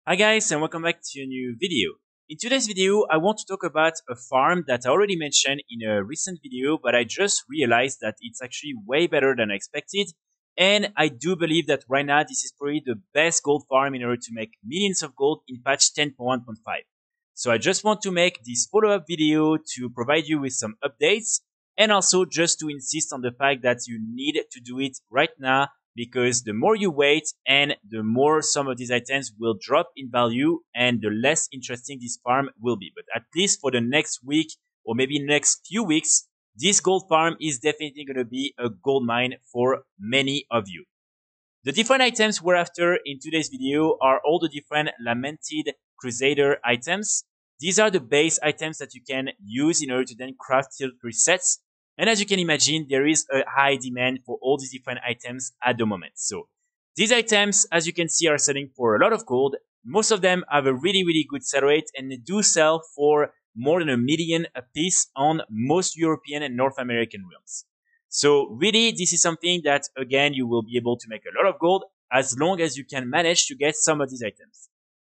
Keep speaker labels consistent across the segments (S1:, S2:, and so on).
S1: Hi guys, and welcome back to a new video. In today's video, I want to talk about a farm that I already mentioned in a recent video, but I just realized that it's actually way better than I expected. And I do believe that right now this is probably the best gold farm in order to make millions of gold in patch 10.1.5. So I just want to make this follow-up video to provide you with some updates and also just to insist on the fact that you need to do it right now, because the more you wait and the more some of these items will drop in value and the less interesting this farm will be. But at least for the next week or maybe next few weeks, this gold farm is definitely going to be a gold mine for many of you. The different items we're after in today's video are all the different Lamented Crusader items. These are the base items that you can use in order to then craft tier 3 sets. And as you can imagine, there is a high demand for all these different items at the moment. So these items, as you can see, are selling for a lot of gold. Most of them have a really good sell rate, and they do sell for more than 1 million a piece on most European and North American realms. So really, this is something that, again, you will be able to make a lot of gold as long as you can manage to get some of these items.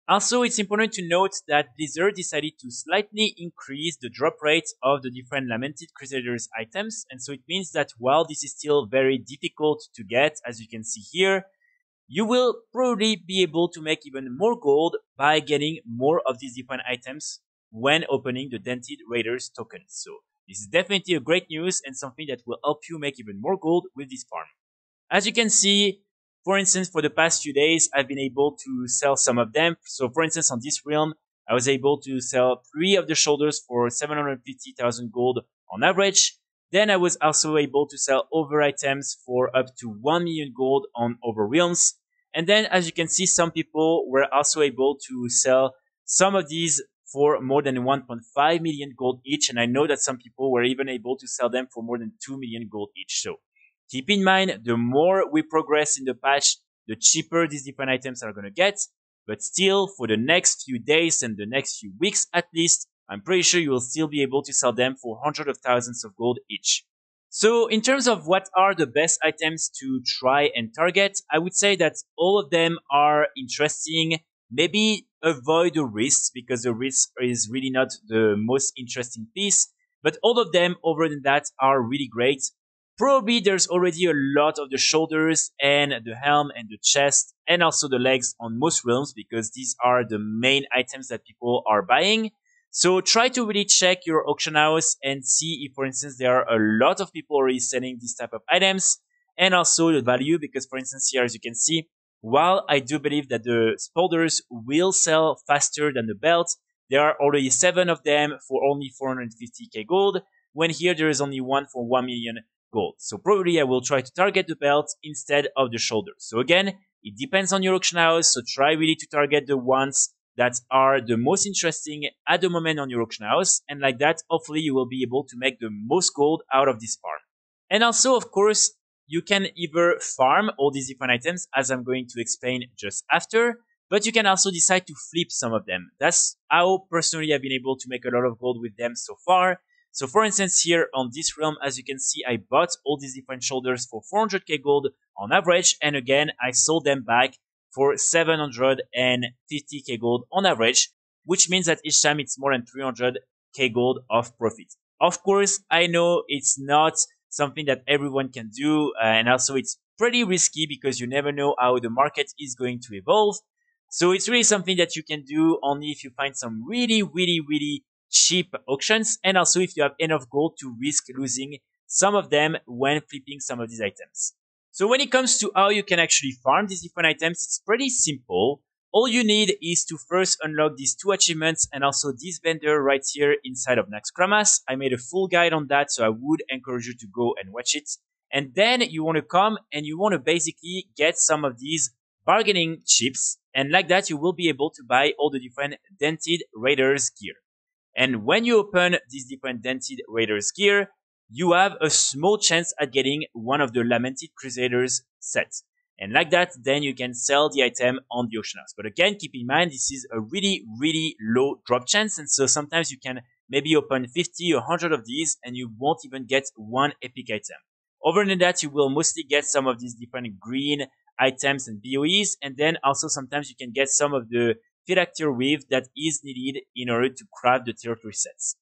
S1: Also, it's important to note that Blizzard decided to slightly increase the drop rate of the different Lamented Crusaders items. And so it means that while this is still very difficult to get, as you can see here, you will probably be able to make even more gold by getting more of these different items when opening the Dented Raiders token. So this is definitely a great news and something that will help you make even more gold with this farm. As you can see, for instance, for the past few days, I've been able to sell some of them. So for instance, on this realm, I was able to sell 3 of the shoulders for 750,000 gold on average. Then I was also able to sell over items for up to 1 million gold on over realms. And then, as you can see, some people were also able to sell some of these for more than 1.5 million gold each. And I know that some people were even able to sell them for more than 2 million gold each. So keep in mind, the more we progress in the patch, the cheaper these different items are going to get. But still, for the next few days and the next few weeks at least, I'm pretty sure you will still be able to sell them for hundreds of thousands of gold each. So in terms of what are the best items to try and target, I would say that all of them are interesting. Maybe avoid the risks, because the risk is really not the most interesting piece. But all of them, other than that, are really great. Probably there's already a lot of the shoulders and the helm and the chest and also the legs on most realms, because these are the main items that people are buying. So try to really check your auction house and see if, for instance, there are a lot of people already selling these type of items, and also the value, because for instance here, as you can see, while I do believe that the spoilers will sell faster than the belt, there are already 7 of them for only 450k gold, when here there is only 1 for 1 million gold. So probably I will try to target the belt instead of the shoulders. So again, it depends on your auction house, so try really to target the ones that are the most interesting at the moment on your auction house, and like that, hopefully you will be able to make the most gold out of this farm. And also, of course, you can either farm all these different items, as I'm going to explain just after, but you can also decide to flip some of them. That's how personally I've been able to make a lot of gold with them so far. So for instance, here on this realm, as you can see, I bought all these different shoulders for 400k gold on average, and again, I sold them back for 750k gold on average, which means that each time it's more than 300k gold of profit. Of course, I know it's not something that everyone can do, and also it's pretty risky because you never know how the market is going to evolve. So it's really something that you can do only if you find some really cheap auctions, and also if you have enough gold to risk losing some of them when flipping some of these items. So when it comes to how you can actually farm these different items, it's pretty simple. All you need is to first unlock these 2 achievements and also this vendor right here inside of Naxxramas. I made a full guide on that, so I would encourage you to go and watch it. And then you want to come and you want to basically get some of these bargaining chips, and like that you will be able to buy all the different Dented Raiders gear. And when you open these different Dented Raiders gear, you have a small chance at getting one of the Lamented Crusaders sets. And like that, then you can sell the item on the auction house. But again, keep in mind, this is a really low drop chance. And so sometimes you can maybe open 50 or 100 of these and you won't even get one epic item. Other than that, you will mostly get some of these different green items and BOEs. And then also sometimes you can get some of the phylactery weave that is needed in order to craft the tier 3 sets.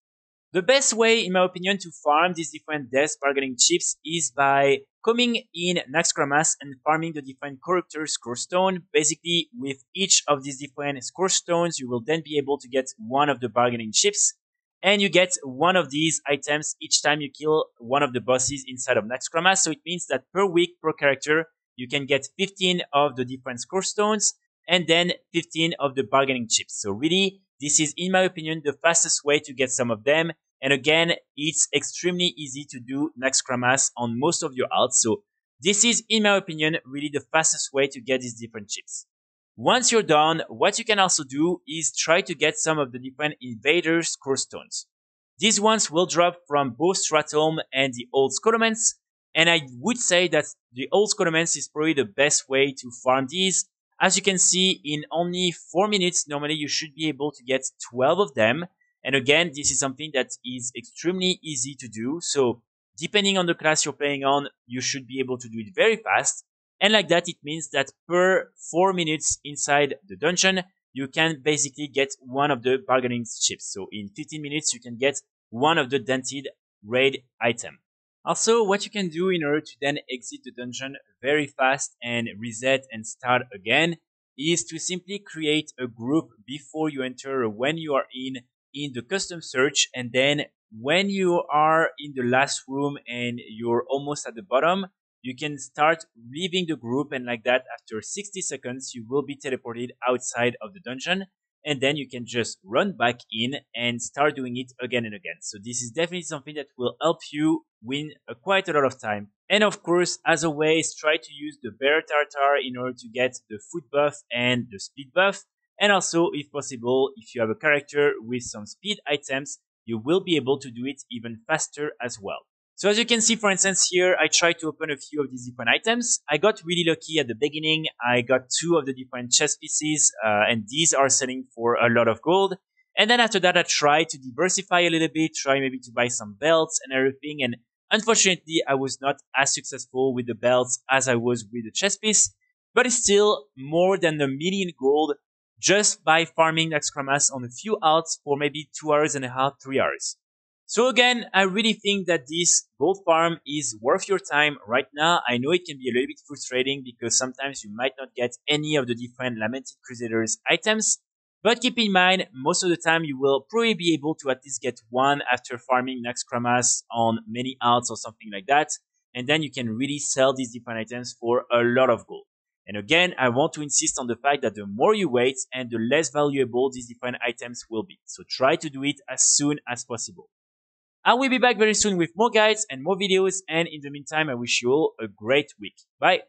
S1: The best way, in my opinion, to farm these different death bargaining chips is by coming in Naxxramas and farming the different Corruptor Scourgestone. Basically, with each of these different Scourgestones, you will then be able to get one of the bargaining chips, and you get one of these items each time you kill one of the bosses inside of Naxxramas. So it means that per week, per character, you can get 15 of the different Scourgestones and then 15 of the bargaining chips. So really, this is, in my opinion, the fastest way to get some of them. And again, it's extremely easy to do Naxxramas on most of your alts. So this is, in my opinion, really the fastest way to get these different chips. Once you're done, what you can also do is try to get some of the different Invader Scourgestones. These ones will drop from both Stratholme and the Old Scholomance. And I would say that the Old Scholomance is probably the best way to farm these. As you can see, in only 4 minutes, normally you should be able to get 12 of them. And again, this is something that is extremely easy to do. So depending on the class you're playing on, you should be able to do it very fast. And like that, it means that per 4 minutes inside the dungeon, you can basically get one of the bargaining chips. So in 15 minutes, you can get one of the Dented raid item. Also, what you can do in order to then exit the dungeon very fast and reset and start again is to simply create a group before you enter or when you are in the custom search, and then when you are in the last room and you're almost at the bottom, you can start leaving the group, and like that, after 60 seconds, you will be teleported outside of the dungeon, and then you can just run back in and start doing it again and again. So this is definitely something that will help you win quite a lot of time. And of course, as always, try to use the Bear Tartar in order to get the foot buff and the speed buff. And also, if possible, if you have a character with some speed items, you will be able to do it even faster as well. So as you can see, for instance, here, I tried to open a few of these different items. I got really lucky at the beginning. I got 2 of the different chest pieces, and these are selling for a lot of gold. And then after that, I tried to diversify a little bit, try maybe to buy some belts and everything. And unfortunately, I was not as successful with the belts as I was with the chest piece, but it's still more than 1 million gold just by farming Naxxramas on a few alts for maybe 2 hours and a half, 3 hours. So again, I really think that this gold farm is worth your time right now. I know it can be a little bit frustrating because sometimes you might not get any of the different Lamented Crusaders items. But keep in mind, most of the time you will probably be able to at least get one after farming Naxxramas on many alts or something like that. And then you can really sell these different items for a lot of gold. And again, I want to insist on the fact that the more you wait and the less valuable these different items will be. So try to do it as soon as possible. I will be back very soon with more guides and more videos, and in the meantime, I wish you all a great week. Bye!